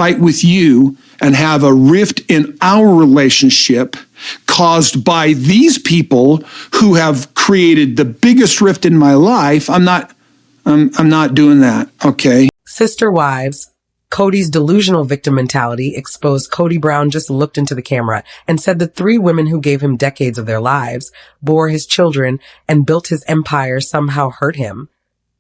fight with you and have a rift in our relationship caused by these people who have created the biggest rift in my life. I'm not doing that. Okay. Sister wives. Kody's delusional victim mentality exposed. Kody Brown just looked into the camera and said the 3 women who gave him decades of their lives, bore his children, and built his empire somehow hurt him.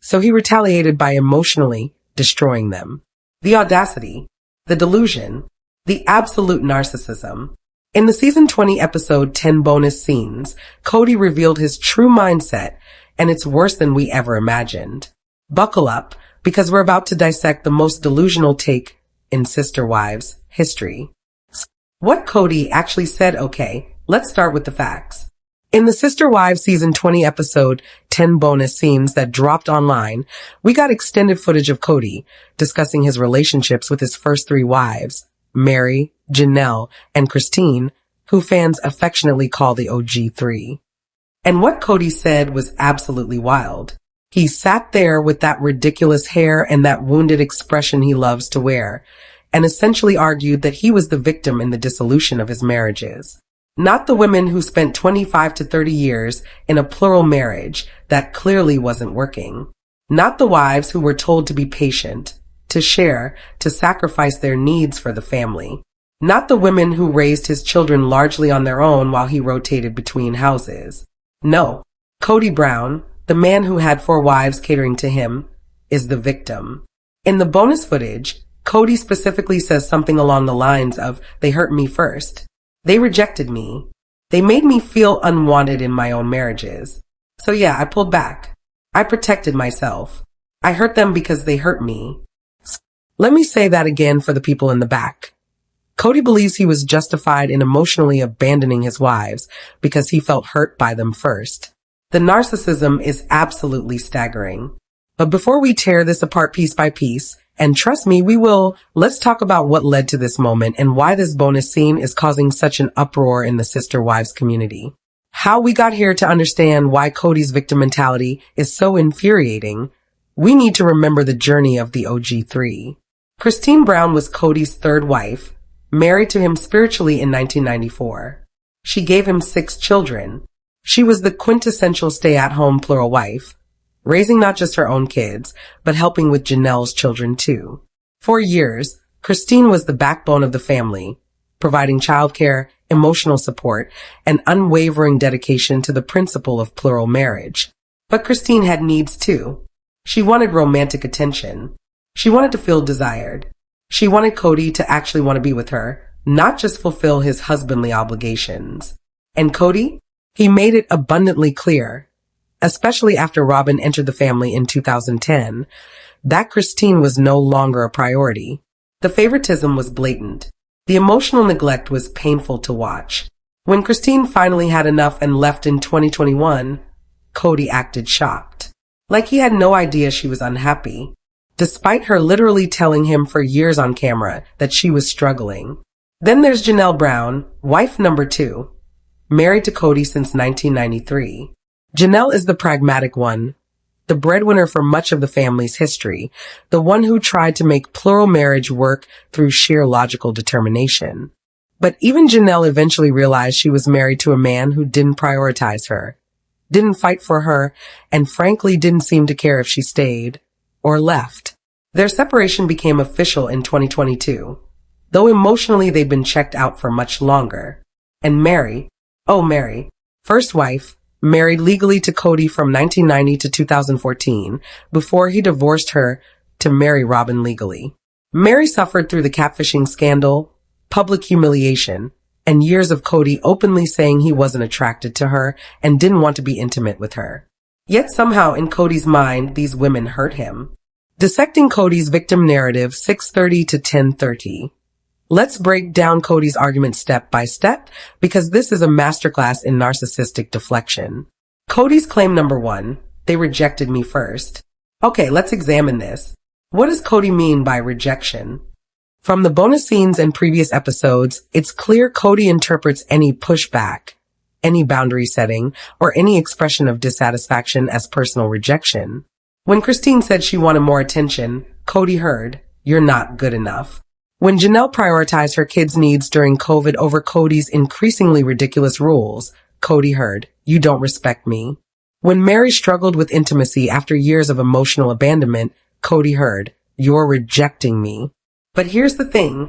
So he retaliated by emotionally destroying them. The audacity, the delusion, the absolute narcissism. In the season 20 episode 10 bonus scenes, Kody revealed his true mindset, and it's worse than we ever imagined. Buckle up, because we're about to dissect the most delusional take in Sister Wives history. What Kody actually said. Okay, let's start with the facts. In the Sister Wives season 20 episode 10 bonus scenes that dropped online, we got extended footage of Kody discussing his relationships with his first 3 wives, Meri, Janelle, and Christine, who fans affectionately call the OG3. And what Kody said was absolutely wild. He sat there with that ridiculous hair and that wounded expression he loves to wear, and essentially argued that he was the victim in the dissolution of his marriages. Not the women who spent 25 to 30 years in a plural marriage that clearly wasn't working. Not the wives who were told to be patient, to share, to sacrifice their needs for the family. Not the women who raised his children largely on their own while he rotated between houses. No, Kody Brown, the man who had 4 wives catering to him, is the victim. In the bonus footage, Kody specifically says something along the lines of, "They hurt me first. They rejected me. They made me feel unwanted in my own marriages. So yeah, I pulled back. I protected myself. I hurt them because they hurt me." Let me say that again for the people in the back. Kody believes he was justified in emotionally abandoning his wives because he felt hurt by them first. The narcissism is absolutely staggering. But before we tear this apart piece by piece, and trust me, we will, let's talk about what led to this moment and why this bonus scene is causing such an uproar in the Sister Wives community. How we got here to understand why Kody's victim mentality is so infuriating, we need to remember the journey of the OG3. Christine Brown was Kody's 3rd wife, married to him spiritually in 1994. She gave him 6 children. She was the quintessential stay-at-home plural wife, raising not just her own kids, but helping with Janelle's children too. For years, Christine was the backbone of the family, providing childcare, emotional support, and unwavering dedication to the principle of plural marriage. But Christine had needs too. She wanted romantic attention. She wanted to feel desired. She wanted Kody to actually want to be with her, not just fulfill his husbandly obligations. And Kody? He made it abundantly clear, especially after Robyn entered the family in 2010, that Christine was no longer a priority. The favoritism was blatant. The emotional neglect was painful to watch. When Christine finally had enough and left in 2021, Kody acted shocked, like he had no idea she was unhappy, despite her literally telling him for years on camera that she was struggling. Then there's Janelle Brown, wife number 2. Married to Kody since 1993. Janelle is the pragmatic one, the breadwinner for much of the family's history, the one who tried to make plural marriage work through sheer logical determination. But even Janelle eventually realized she was married to a man who didn't prioritize her, didn't fight for her, and frankly didn't seem to care if she stayed or left. Their separation became official in 2022, though emotionally they'd been checked out for much longer. And Meri, first wife, married legally to Kody from 1990 to 2014 before he divorced her to marry Robyn legally. Meri suffered through the catfishing scandal, public humiliation, and years of Kody openly saying he wasn't attracted to her and didn't want to be intimate with her. Yet somehow in Kody's mind, these women hurt him. Dissecting Kody's victim narrative 6:30 to 10:30. Let's break down Kody's argument step by step, because this is a masterclass in narcissistic deflection. Kody's claim number 1, they rejected me first. Okay, let's examine this. What does Kody mean by rejection? From the bonus scenes and previous episodes, it's clear Kody interprets any pushback, any boundary setting, or any expression of dissatisfaction as personal rejection. When Christine said she wanted more attention, Kody heard, "You're not good enough." When Janelle prioritized her kids' needs during COVID over Kody's increasingly ridiculous rules, Kody heard, "You don't respect me." When Meri struggled with intimacy after years of emotional abandonment, Kody heard, "You're rejecting me." But here's the thing.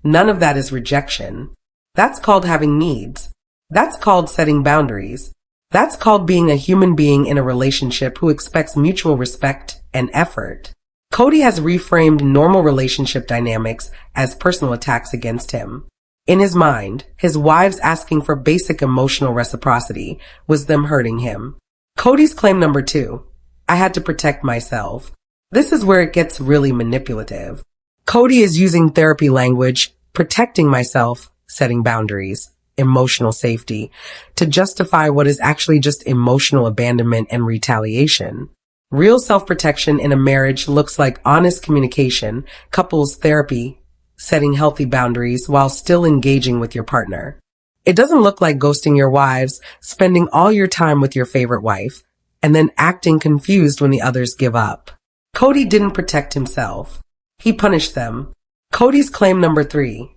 None of that is rejection. That's called having needs. That's called setting boundaries. That's called being a human being in a relationship who expects mutual respect and effort. Kody has reframed normal relationship dynamics as personal attacks against him. In his mind, his wives asking for basic emotional reciprocity was them hurting him. Kody's claim number 2, "I had to protect myself." This is where it gets really manipulative. Kody is using therapy language, protecting myself, setting boundaries, emotional safety, to justify what is actually just emotional abandonment and retaliation. Real self-protection in a marriage looks like honest communication, couples therapy, setting healthy boundaries while still engaging with your partner. It doesn't look like ghosting your wives, spending all your time with your favorite wife, and then acting confused when the others give up. Kody didn't protect himself. He punished them. Kody's claim number 3,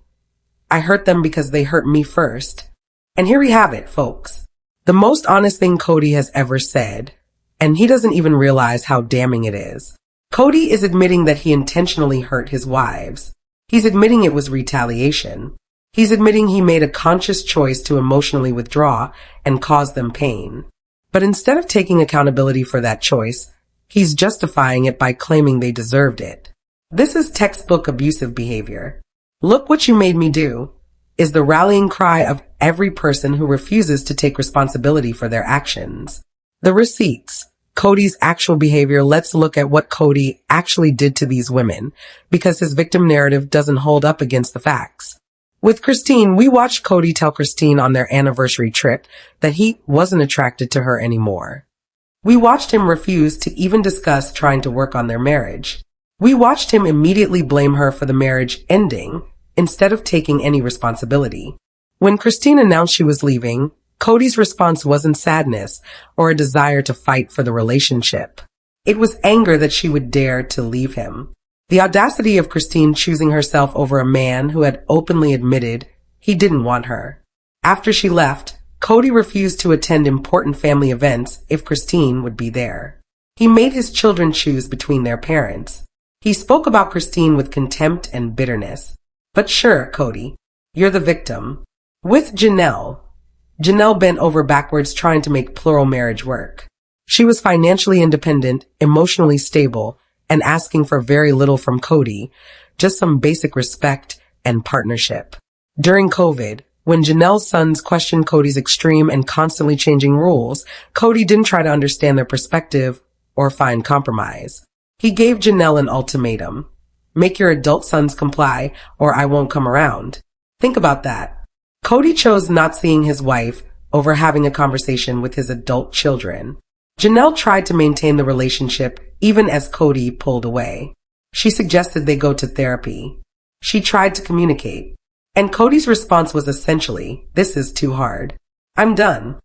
"I hurt them because they hurt me first." And here we have it, folks. The most honest thing Kody has ever said. And he doesn't even realize how damning it is. Kody is admitting that he intentionally hurt his wives. He's admitting it was retaliation. He's admitting he made a conscious choice to emotionally withdraw and cause them pain. But instead of taking accountability for that choice, he's justifying it by claiming they deserved it. This is textbook abusive behavior. "Look what you made me do," is the rallying cry of every person who refuses to take responsibility for their actions. The receipts, Kody's actual behavior. Let's look at what Kody actually did to these women, because his victim narrative doesn't hold up against the facts. With Christine, we watched Kody tell Christine on their anniversary trip that he wasn't attracted to her anymore. We watched him refuse to even discuss trying to work on their marriage. We watched him immediately blame her for the marriage ending instead of taking any responsibility. When Christine announced she was leaving, Kody's response wasn't sadness or a desire to fight for the relationship. It was anger that she would dare to leave him. The audacity of Christine choosing herself over a man who had openly admitted he didn't want her. After she left, Kody refused to attend important family events if Christine would be there. He made his children choose between their parents. He spoke about Christine with contempt and bitterness. But sure, Kody, you're the victim. With Janelle bent over backwards trying to make plural marriage work. She was financially independent, emotionally stable, and asking for very little from Kody, just some basic respect and partnership. During COVID, when Janelle's sons questioned Kody's extreme and constantly changing rules, Kody didn't try to understand their perspective or find compromise. He gave Janelle an ultimatum. Make your adult sons comply or I won't come around. Think about that. Kody chose not seeing his wife over having a conversation with his adult children. Janelle tried to maintain the relationship even as Kody pulled away. She suggested they go to therapy. She tried to communicate. And Kody's response was essentially, "This is too hard. I'm done."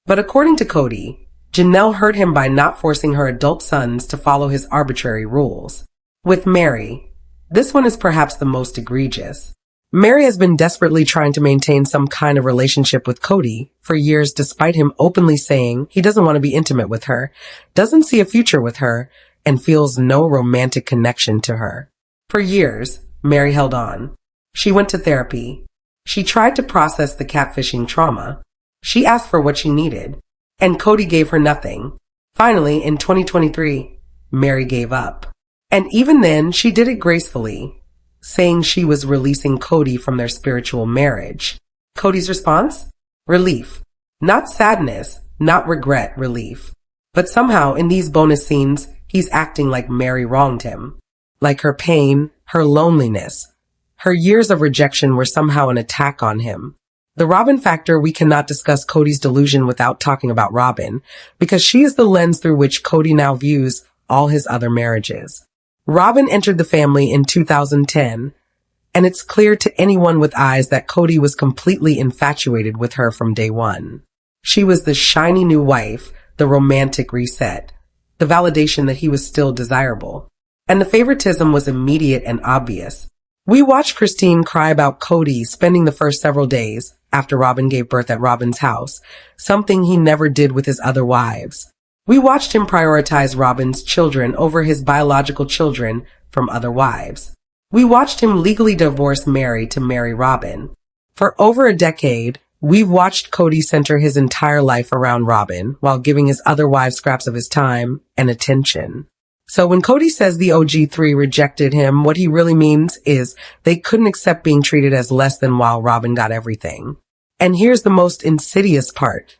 But according to Kody, Janelle hurt him by not forcing her adult sons to follow his arbitrary rules. With Meri, this one is perhaps the most egregious. Meri has been desperately trying to maintain some kind of relationship with Kody for years, despite him openly saying he doesn't want to be intimate with her, doesn't see a future with her, and feels no romantic connection to her. For years, Meri held on. She went to therapy. She tried to process the catfishing trauma. She asked for what she needed, and Kody gave her nothing. Finally, in 2023, Meri gave up. And even then, she did it gracefully, saying she was releasing Kody from their spiritual marriage. Kody's response? Relief. Not sadness, not regret, relief. But somehow, in these bonus scenes, he's acting like Meri wronged him. Like her pain, her loneliness, her years of rejection were somehow an attack on him. The Robyn factor, we cannot discuss Kody's delusion without talking about Robyn, because she is the lens through which Kody now views all his other marriages. Robyn entered the family in 2010, and it's clear to anyone with eyes that Kody was completely infatuated with her from day one. She was the shiny new wife, the romantic reset, the validation that he was still desirable. And the favoritism was immediate and obvious. We watched Christine cry about Kody spending the first several days after Robyn gave birth at Robyn's house, something he never did with his other wives. We watched him prioritize Robyn's children over his biological children from other wives. We watched him legally divorce Meri to marry Robyn. For over a decade, we've watched Kody center his entire life around Robyn while giving his other wives scraps of his time and attention. So when Kody says the OG3 rejected him, what he really means is they couldn't accept being treated as less than while Robyn got everything. And here's the most insidious part.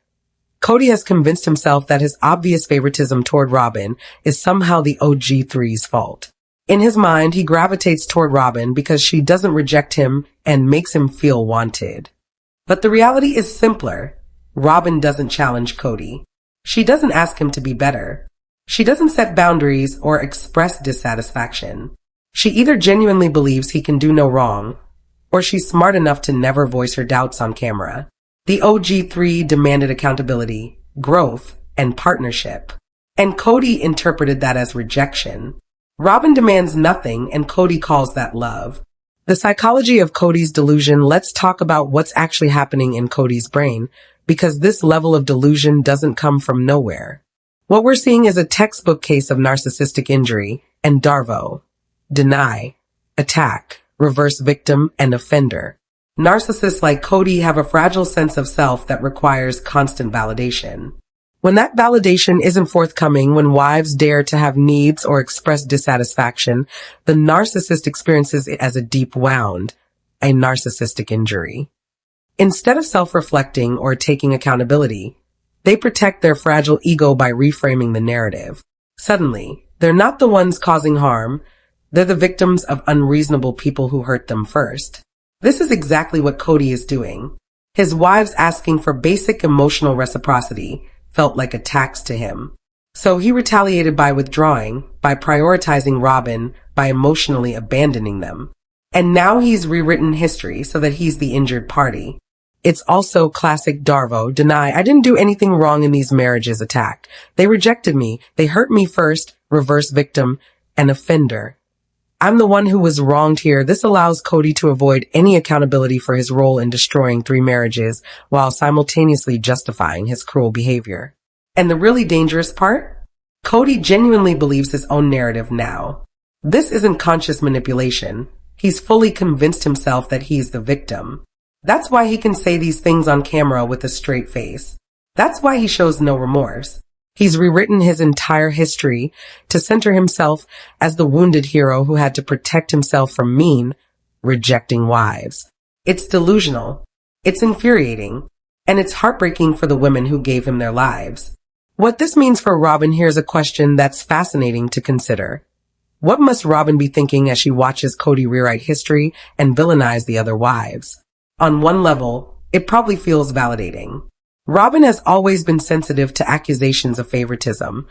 Kody has convinced himself that his obvious favoritism toward Robyn is somehow the OG3's fault. In his mind, he gravitates toward Robyn because she doesn't reject him and makes him feel wanted. But the reality is simpler. Robyn doesn't challenge Kody. She doesn't ask him to be better. She doesn't set boundaries or express dissatisfaction. She either genuinely believes he can do no wrong, or she's smart enough to never voice her doubts on camera. The OG3 demanded accountability, growth, and partnership. And Kody interpreted that as rejection. Robyn demands nothing, and Kody calls that love. The psychology of Kody's delusion. Let's talk about what's actually happening in Kody's brain, because this level of delusion doesn't come from nowhere. What we're seeing is a textbook case of narcissistic injury and DARVO. Deny, attack, reverse victim, and offender. Narcissists like Kody have a fragile sense of self that requires constant validation. When that validation isn't forthcoming, when wives dare to have needs or express dissatisfaction, the narcissist experiences it as a deep wound, a narcissistic injury. Instead of self-reflecting or taking accountability, they protect their fragile ego by reframing the narrative. Suddenly, they're not the ones causing harm, they're the victims of unreasonable people who hurt them first. This is exactly what Kody is doing. His wives asking for basic emotional reciprocity felt like attacks to him. So he retaliated by withdrawing, by prioritizing Robyn, by emotionally abandoning them. And now he's rewritten history so that he's the injured party. It's also classic DARVO, deny. I didn't do anything wrong in these marriages attack. They rejected me. They hurt me first, reverse victim, and offender. I'm the one who was wronged here. This allows Kody to avoid any accountability for his role in destroying 3 marriages while simultaneously justifying his cruel behavior. And the really dangerous part? Kody genuinely believes his own narrative now. This isn't conscious manipulation. He's fully convinced himself that he's the victim. That's why he can say these things on camera with a straight face. That's why he shows no remorse. He's rewritten his entire history to center himself as the wounded hero who had to protect himself from mean, rejecting wives. It's delusional. It's infuriating. And it's heartbreaking for the women who gave him their lives. What this means for Robyn, here's a question that's fascinating to consider. What must Robyn be thinking as she watches Kody rewrite history and villainize the other wives? On one level, it probably feels validating. Robyn has always been sensitive to accusations of favoritism,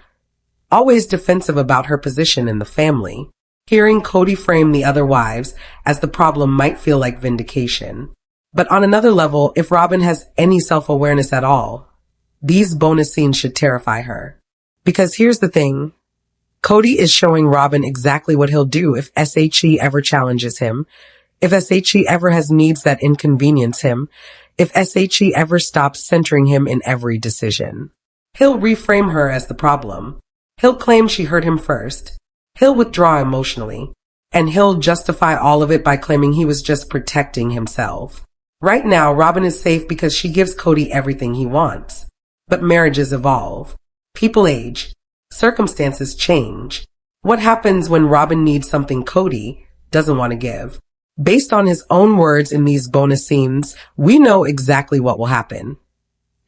always defensive about her position in the family. Hearing Kody frame the other wives as the problem might feel like vindication. But on another level, if Robyn has any self-awareness at all, these bonus scenes should terrify her. Because here's the thing. Kody is showing Robyn exactly what he'll do if SHE ever challenges him, if SHE ever has needs that inconvenience him, if SHE ever stops centering him in every decision. He'll reframe her as the problem. He'll claim she hurt him first. He'll withdraw emotionally. And he'll justify all of it by claiming he was just protecting himself. Right now, Robyn is safe because she gives Kody everything he wants. But marriages evolve. People age. Circumstances change. What happens when Robyn needs something Kody doesn't want to give? Based on his own words in these bonus scenes, we know exactly what will happen.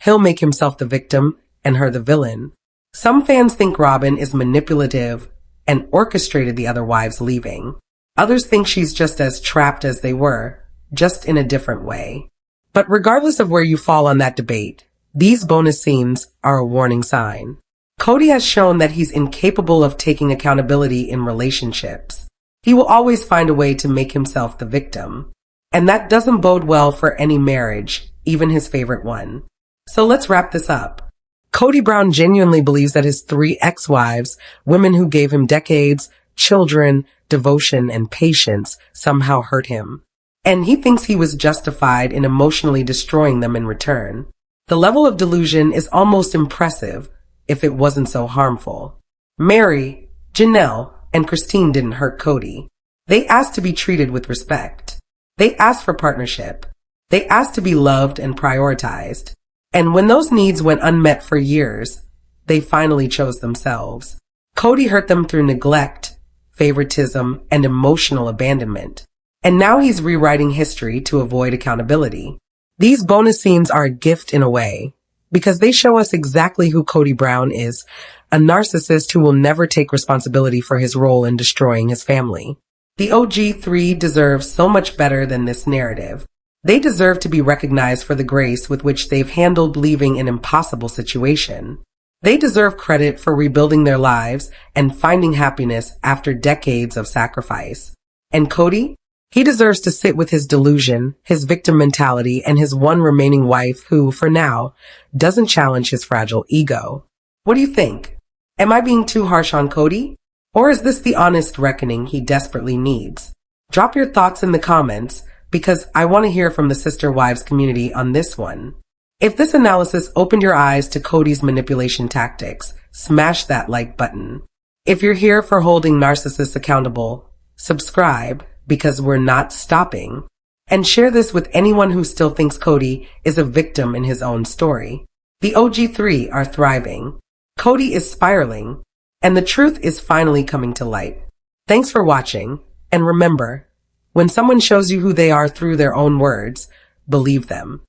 He'll make himself the victim and her the villain. Some fans think Robyn is manipulative and orchestrated the other wives leaving. Others think she's just as trapped as they were, just in a different way. But regardless of where you fall on that debate, these bonus scenes are a warning sign. Kody has shown that he's incapable of taking accountability in relationships. He will always find a way to make himself the victim. And that doesn't bode well for any marriage, even his favorite one. So let's wrap this up. Kody Brown genuinely believes that his 3 ex-wives, women who gave him decades, children, devotion, and patience somehow hurt him. And he thinks he was justified in emotionally destroying them in return. The level of delusion is almost impressive if it wasn't so harmful. Meri, Janelle, and Christine didn't hurt Kody. They asked to be treated with respect. They asked for partnership. They asked to be loved and prioritized. And when those needs went unmet for years, they finally chose themselves. Kody hurt them through neglect, favoritism, and emotional abandonment. And now he's rewriting history to avoid accountability. These bonus scenes are a gift in a way, because they show us exactly who Kody Brown is, a narcissist who will never take responsibility for his role in destroying his family. The OG3 deserves so much better than this narrative. They deserve to be recognized for the grace with which they've handled leaving an impossible situation. They deserve credit for rebuilding their lives and finding happiness after decades of sacrifice. And Kody? He deserves to sit with his delusion, his victim mentality, and his one remaining wife who, for now, doesn't challenge his fragile ego. What do you think? Am I being too harsh on Kody? Or is this the honest reckoning he desperately needs? Drop your thoughts in the comments, because I want to hear from the Sister Wives community on this one. If this analysis opened your eyes to Kody's manipulation tactics, smash that like button. If you're here for holding narcissists accountable, subscribe, because we're not stopping. And share this with anyone who still thinks Kody is a victim in his own story. The OG3 are thriving. Kody is spiraling. And the truth is finally coming to light. Thanks for watching. And remember, when someone shows you who they are through their own words, believe them.